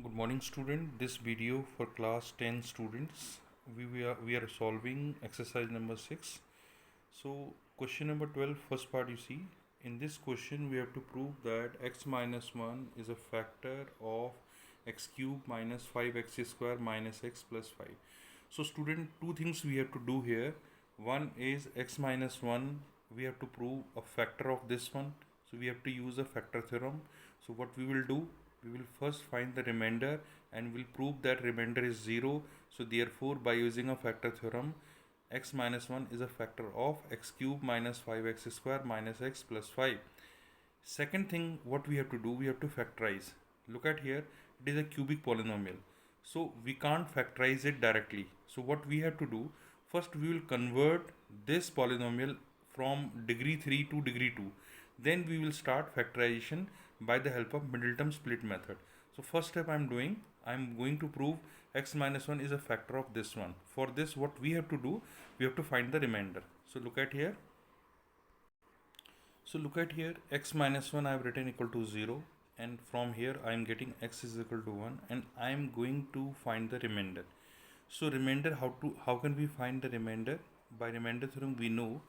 Good morning student. This video for class 10 students. We are solving exercise number 6. So question number 12, first part you see. In this question we have to prove that x minus 1 is a factor of x cube minus 5x square minus x plus 5. So student, two things we have to do here. One is x minus 1, we have to prove a factor of this one. So we have to use a factor theorem. So what we will do, we will first find the remainder and we'll prove that remainder is 0. So therefore by using a factor theorem, x minus 1 is a factor of x cube minus 5x square minus x plus 5. Second thing what we have to do, we have to factorize. Look at here, it is a cubic polynomial. So we can't factorize it directly. So what we have to do, first we will convert this polynomial from degree 3 to degree 2. Then we will start factorization by the help of middle term split method. So first step I am going to prove x minus 1 is a factor of this one. For this what we have to do, we have to find the remainder. So look at here. X minus 1 I have written equal to 0, and from here I am getting x is equal to 1, and I am going to find the remainder. So remainder, how can we find the remainder? By remainder theorem we know,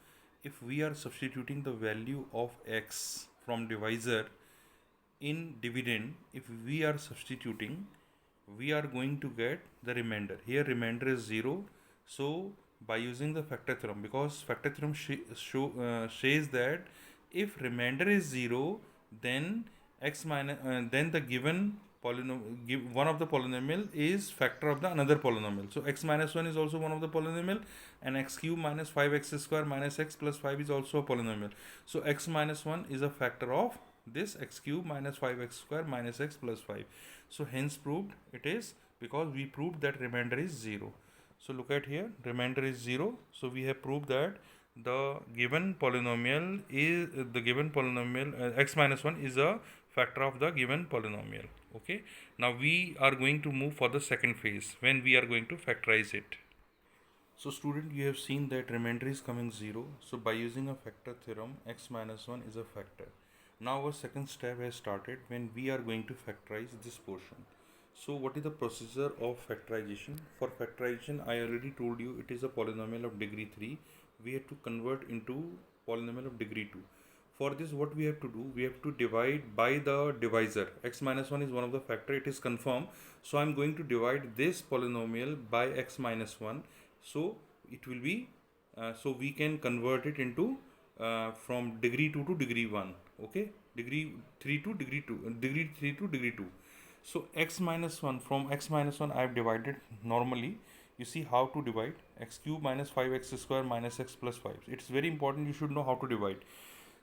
if we are substituting the value of x from divisor in dividend, if we are substituting, we are going to get the remainder. Here remainder is 0. So by using the factor theorem, because factor theorem says that if remainder is 0, then then the given polynomial, one of the polynomial is factor of the another polynomial. So x minus 1 is also one of the polynomial, and x cube minus 5x square minus x plus 5 is also a polynomial. So x minus 1 is a factor of this x cube minus 5x square minus x plus 5. So hence proved it is, because we proved that remainder is 0. So look at here, remainder is 0. So we have proved that the given polynomial x minus 1 is a factor of the given polynomial. Okay, now we are going to move for the second phase when we are going to factorize it. So student, you have seen that remainder is coming 0. So by using a factor theorem, x minus 1 is a factor. Now our second step has started when we are going to factorize this portion. So what is the procedure of factorization? For factorization, I already told you it is a polynomial of degree 3. We have to convert into polynomial of degree 2. For this what we have to do, we have to divide by the divisor. X minus 1 is one of the factor, it is confirmed. So I am going to divide this polynomial by x minus 1. So it will be, so we can convert it into from degree 2 to degree 1. Okay, degree 3 to degree 2, degree 3 to degree 2. So x minus 1, from x minus 1 I have divided normally. You see how to divide: x cube minus 5x square minus x plus 5. It's very important, you should know how to divide.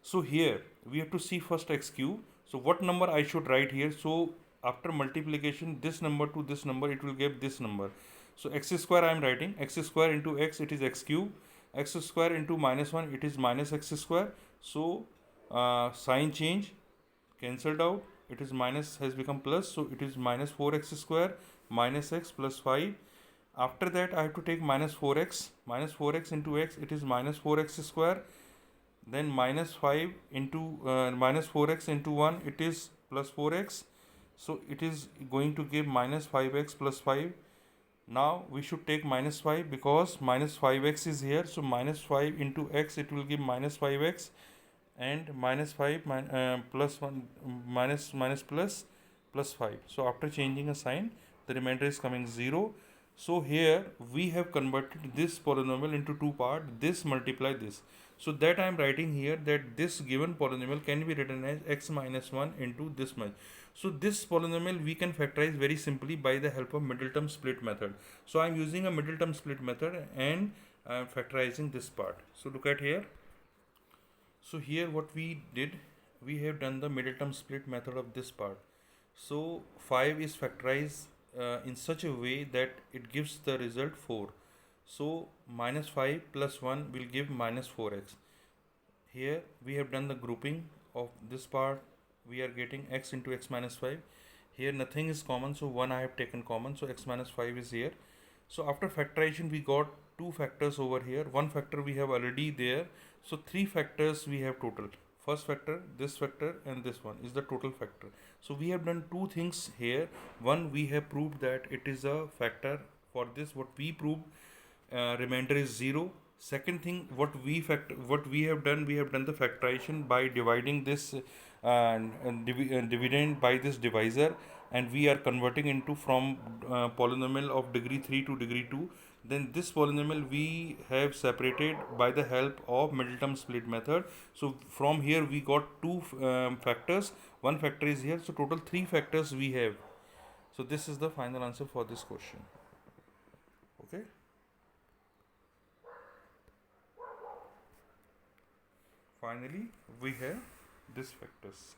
So here we have to see first x cube. So what number I should write here? So after multiplication, this number to this number, it will give this number. So x square I am writing, x square into x, it is x cube. X square into minus 1, it is minus x square. So sign change, cancelled out, it is minus has become plus, so it is minus 4x square minus x plus 5. After that I have to take minus 4x into x, it is minus 4x square. Then minus 5 into minus 4x into 1, it is plus 4x. So it is going to give minus 5x plus 5. Now we should take minus 5 because minus 5x is here. So minus 5 into x, it will give minus 5x, and minus 5 plus 1 minus plus 5. So after changing a sign, the remainder is coming 0. So here we have converted this polynomial into two parts, this multiply this. So that I am writing here that this given polynomial can be written as x minus 1 into this much. So this polynomial we can factorize very simply by the help of middle term split method. So I am using a middle term split method and factorizing this part. So look at here. So here what we did, we have done the middle term split method of this part. So 5 is factorized in such a way that it gives the result 4. So minus 5 plus 1 will give minus 4x. Here we have done the grouping of this part. We are getting x into x minus 5. Here nothing is common, so 1 I have taken common, so x minus 5 is here. So after factorization we got two factors over here. One factor we have already there. So three factors we have total. first factor, this factor, and this one is the total factor. So we have done two things here. One, we have proved that it is a factor. For this, what we proved, remainder is 0. Second thing, what we have done the factorization by dividing this dividend by this divisor, and we are converting into from polynomial of degree 3 to degree 2. Then this polynomial we have separated by the help of middle term split method. So from here we got two factors. One factor is here, so total 3 factors we have. So this is the final answer for this question. Okay. Finally, we have these factors.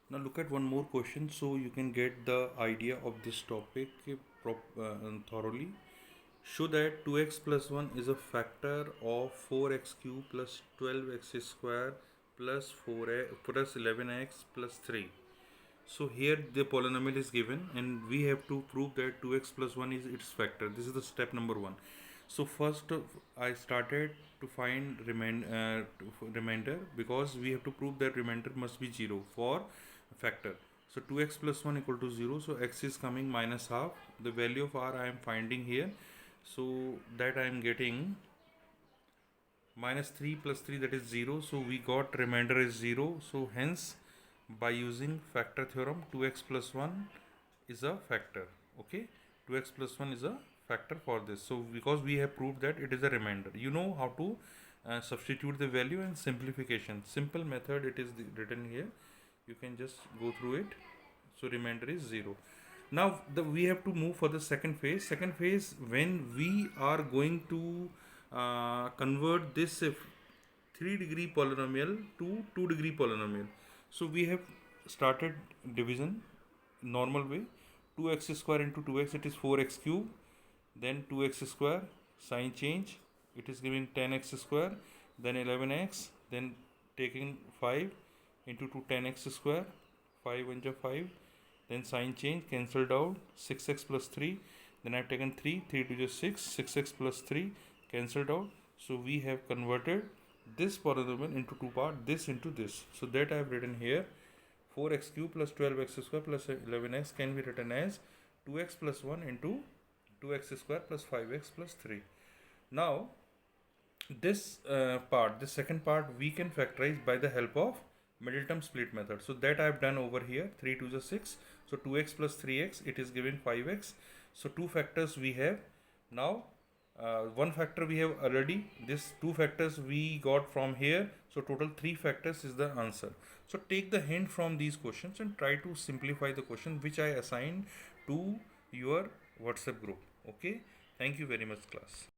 Now look at one more question so you can get the idea of this topic thoroughly. Show that 2x plus 1 is a factor of 4x cube plus 12x square plus 4x plus 11x plus 3. So here the polynomial is given and we have to prove that 2x plus 1 is its factor. This is the step number 1. So first I started to find remainder, because we have to prove that remainder must be 0 for factor. So 2x plus 1 equal to 0. So x is coming minus half. The value of r I am finding here. So that I am getting minus 3 plus 3, that is 0. So we got remainder is 0. So hence by using factor theorem, 2x plus 1 is a factor. Okay, 2x plus 1 is a factor for this. So because we have proved that it is a remainder, you know how to substitute the value and simplification. Simple method it is written here. You can just go through it. So remainder is 0. Now we have to move for the second phase. Second phase, when we are going to convert this 3 degree polynomial to 2 degree polynomial. So we have started division normal way. 2x square into 2x, it is 4x cube. Then 2x square, sign change, it is giving 10x square. Then 11x, then taking 5 into 2, 10x square, 5 1 5. Then sign change, cancelled out, 6x plus 3. Then I have taken 3, 3 to 6, 6x plus 3, cancelled out. So we have converted this polynomial into two parts, this into this. So that I have written here, 4x cube plus 12x square plus 11x can be written as 2x plus 1 into 2x square plus 5x plus 3. Now this part, the second part, we can factorize by the help of middle term split method. So that I have done over here, 3 to 6. So 2x plus 3x, it is giving 5x. So two factors we have. Now one factor we have already, this two factors we got from here. So total 3 factors is the answer. So take the hint from these questions and try to simplify the question which I assigned to your WhatsApp group. Okay, thank you very much class.